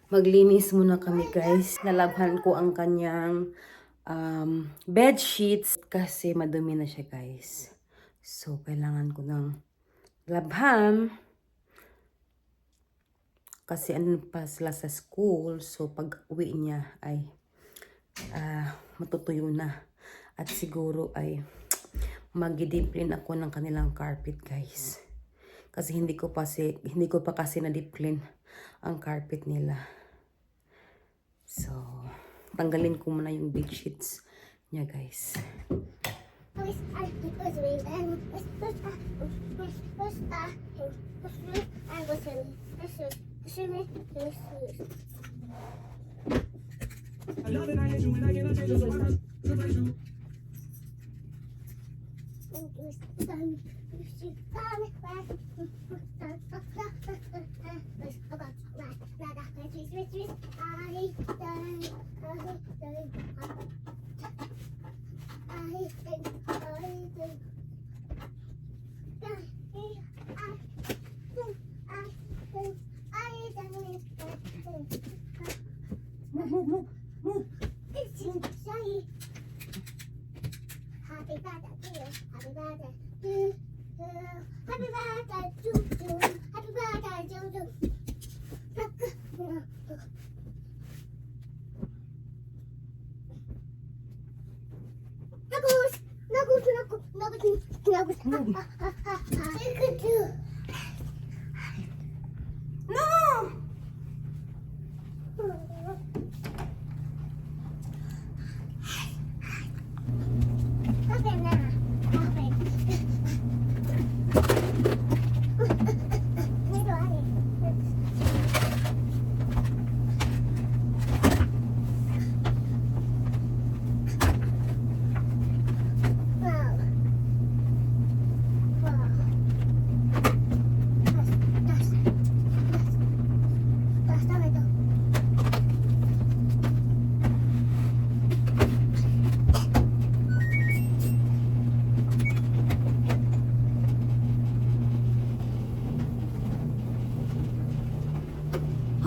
Maglinis muna kami guys. Nalabhan ko ang kanyang bed sheets kasi madumi na siya guys. So, kailangan ko ng labhan. Kasi ano pa sila sa school. So, pag uwi niya ay matutuyo na. At siguro ay mag-deep-clean ako ng kanilang carpet guys. Kasi hindi ko pa kasi na-deep clean ang carpet nila. So, tanggalin ko muna yung bed sheets niya guys. Move. Happy birthday to you. Happy birthday to you. Happy birthday to you. Happy birthday to you.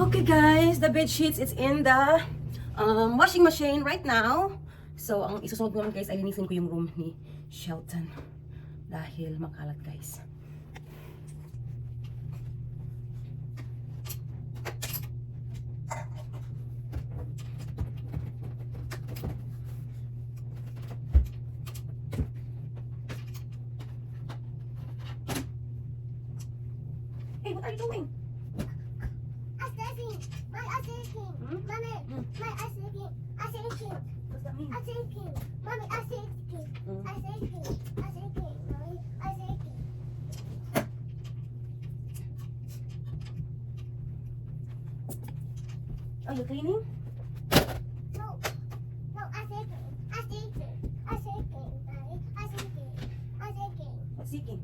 Okay guys, the bed sheets is in the washing machine right now. So, ang isusunod ko naman guys ay linisin ko yung room ni Shelton. Dahil makalat guys. Hey, what are you doing? What's that mean? Are you cleaning? What's seeking?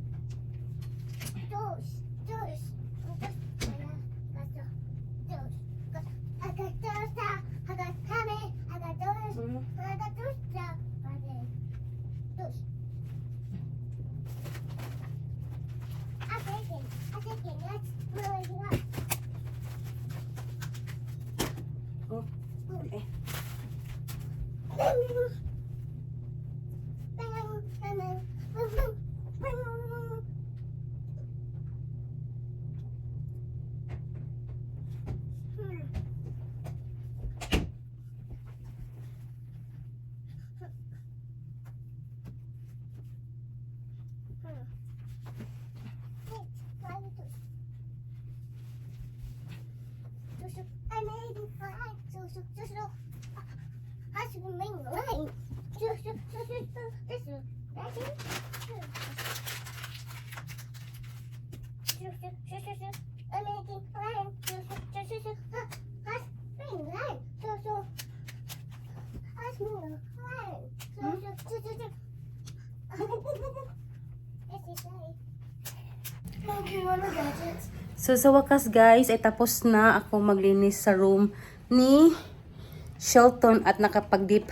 Oh, okay. I made it fine. I should be making a line. So, sa wakas guys, ay tapos na ako maglinis sa room ni Shelton at nakapag-deep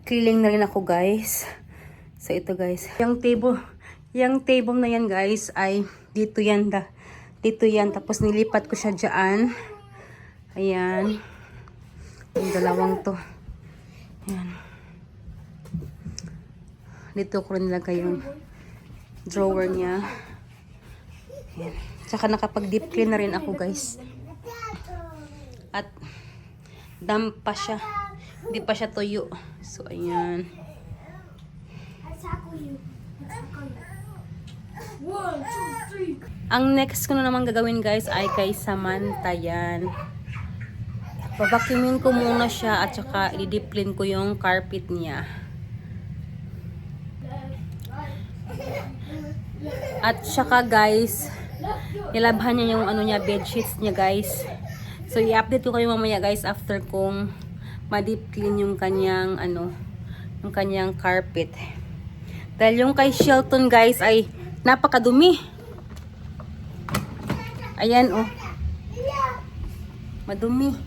cleaning na rin ako guys. So, ito guys. Yung table na yan guys ay dito yan. Dito yan. Tapos nilipat ko siya dyan. Ayan. Yung dalawang to. Ayan. Dito ko rin nilagay yung drawer niya. Ayan. Tsaka nakapag-deep clean na rin ako, guys. At damp pa siya. Hindi pa siya tuyo. So, ayan. Ang next ko na naman gagawin, guys, ay kay Samantha yan. Pabacumin ko muna siya at saka i-deep clean ko yung carpet niya. At saka, guys, nilabhan niya yung ano niya, bed sheets niya, guys. So, i-update ko kayo mamaya, guys, after kong ma-deep clean yung kanyang ano, yung kanyang carpet. Dahil yung kay Shelton, guys, ay napakadumi. Ayan, oh. Madumi.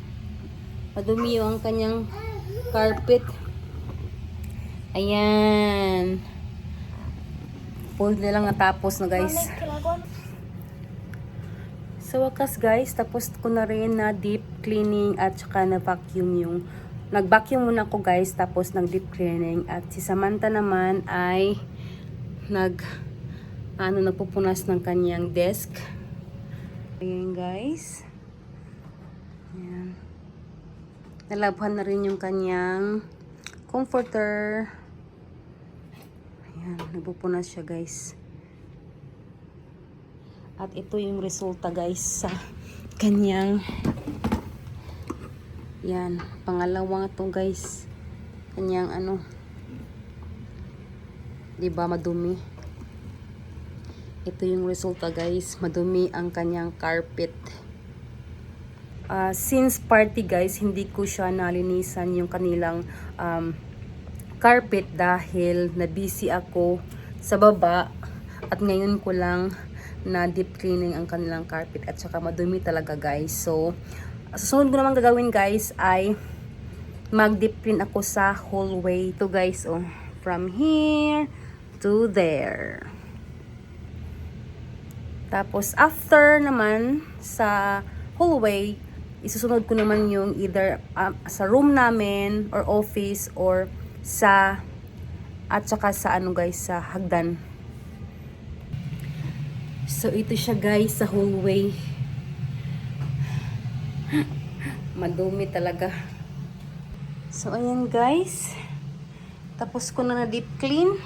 Madumi yung kanyang carpet. Ayan. Full na lang natapos na, guys. Sa wakas, guys, tapos ko na rin na deep cleaning at saka na vacuum yung nag-vacuum muna ako, guys, tapos nag-deep cleaning. At si Samantha naman ay nagpupunas ng kanyang desk. Ayan, guys. Ayan. Nalabhan na rin yung kanyang comforter. Ayan, nagpupunas siya, guys. At ito yung resulta, guys, sa kanyang yan, pangalawang to, guys. Kanyang ano, diba madumi? Ito yung resulta, guys. Madumi ang kanyang carpet. Since party, guys, hindi ko siya nalinisan yung kanilang carpet dahil na busy ako sa baba at ngayon ko lang na deep cleaning ang kanilang carpet at saka madumi talaga, guys. So, susunod ko naman gagawin, guys, ay mag-deep clean ako sa hallway. Ito, guys, oh, from here to there. Tapos, after naman sa hallway, isusunod ko naman yung either sa room namin or office or sa at saka sa ano, guys, sa hagdan. So, ito siya, guys, sa hallway. Madumi talaga. So, ayan, guys. Tapos ko na deep clean.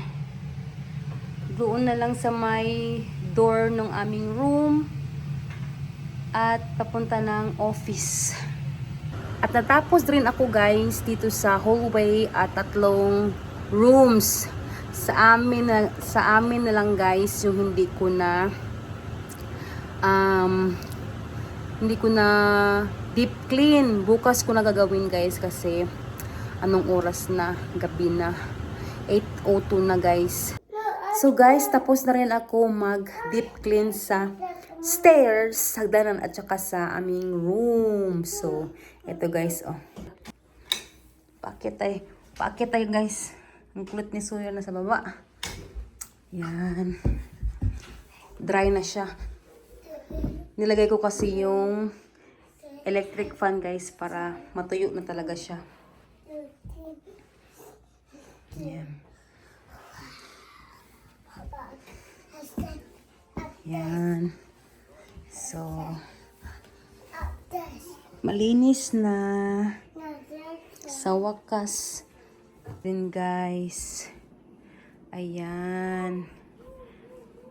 Doon na lang sa may door ng aming room. At papunta ng office. At natapos rin ako, guys, dito sa hallway at 3 rooms. Sa amin na lang, guys, yung hindi ko na deep clean. Bukas ko na gagawin, guys, kasi anong oras na, gabi na, 8:02 na, guys. So, guys, tapos na rin ako mag deep clean sa stairs, hagdanan at saka sa aming room. So, ito, guys, oh. Paakit tayo, guys. Ang kulit ni Sawyer na sa baba. Yan. Dry na siya. Nilagay ko kasi yung electric fan, guys, para matuyo na talaga siya. Yan. Yan. So, malinis na. Sa wakas din, guys. Ayan.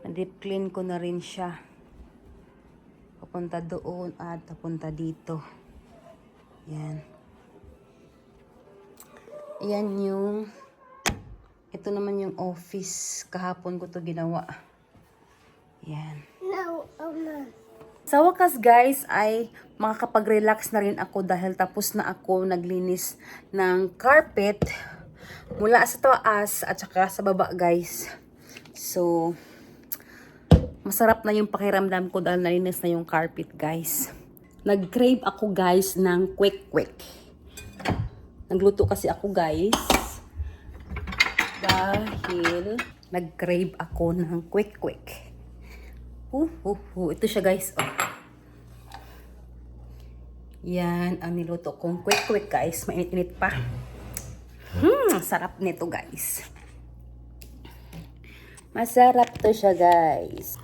Na-deep clean ko na rin siya. Papunta doon at papunta dito. Yan. Ayan yung ito naman yung office. Kahapon ko to ginawa. Yan. Sa wakas, guys, ay makakapag-relax na rin ako dahil tapos na ako naglinis ng carpet mula sa taas at saka sa baba, guys. So, masarap na yung pakiramdam ko dahil nalinis na yung carpet, guys. Nag-crave ako, guys, ng quick-quick. Nagluto kasi ako, guys, dahil nag-crave ako ng quick-quick. Ito siya, guys. Oh. Yan ang niluto kong quick guys. Mainit-init pa. Sarap nito guys. Masarap to siya guys.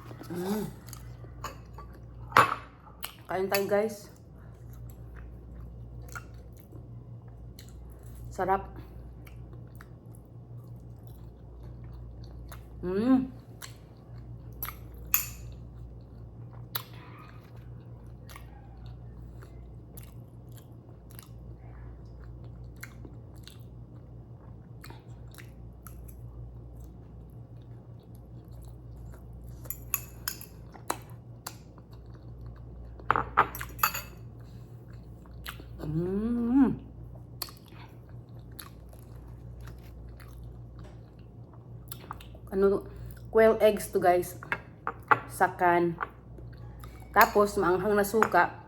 Kain tayo guys. Sarap. Ano, quail eggs to guys. Sakan. Tapos, maanghang na suka.